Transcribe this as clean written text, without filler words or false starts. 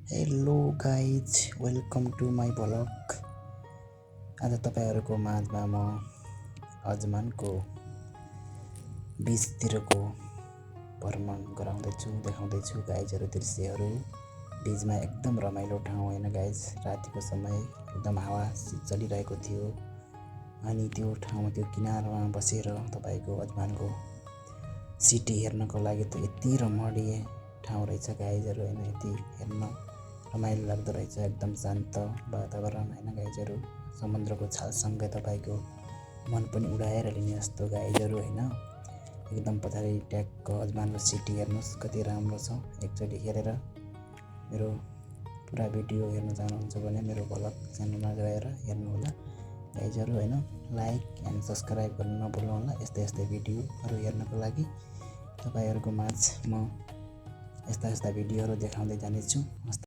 Hello guys, welcome to my vlog. आज तपाईँहरूको माझमा म अजमानको बीचतिरको भ्रमण गराउँदैछु, देखाउँदैछु गाइजहरू दृश्यहरू। बीचमा एकदम रमाइलो ठाउँ होइन गाइज। रातिको समय एकदम हावा चलिरहेको थियो अनि त्यो ठाउँ त्यो किनारमा बसेर तपाईँको अजमानको सिटी हेर्नको लागि त यति रमणीय ठाउँ रहेछ गाइजहरू होइन। यति हेर्न रमाइलो लाग्दो रहेछ, एकदम शान्त वातावरण होइन गाइजहरू। समुद्रको छालसँगै तपाईँको मन पनि उडाएर लिने जस्तो गाइजहरू होइन। एकदम पछाडि ट्याक्क अजमानको सिटी हेर्नुहोस् कति राम्रो छ। एकचोटि हेरेर मेरो पुरा भिडियो हेर्न चाहनुहुन्छ भने मेरो भ्लग च्यानलमा गएर हेर्नुहोला गाइजहरू होइन। लाइक एन्ड सब्सक्राइब गर्न नभुल्नु होला। यस्तै भिडियोहरू हेर्नको लागि तपाईँहरूको माझ म यस्ता भिडियोहरू देखाउँदै जानेछु।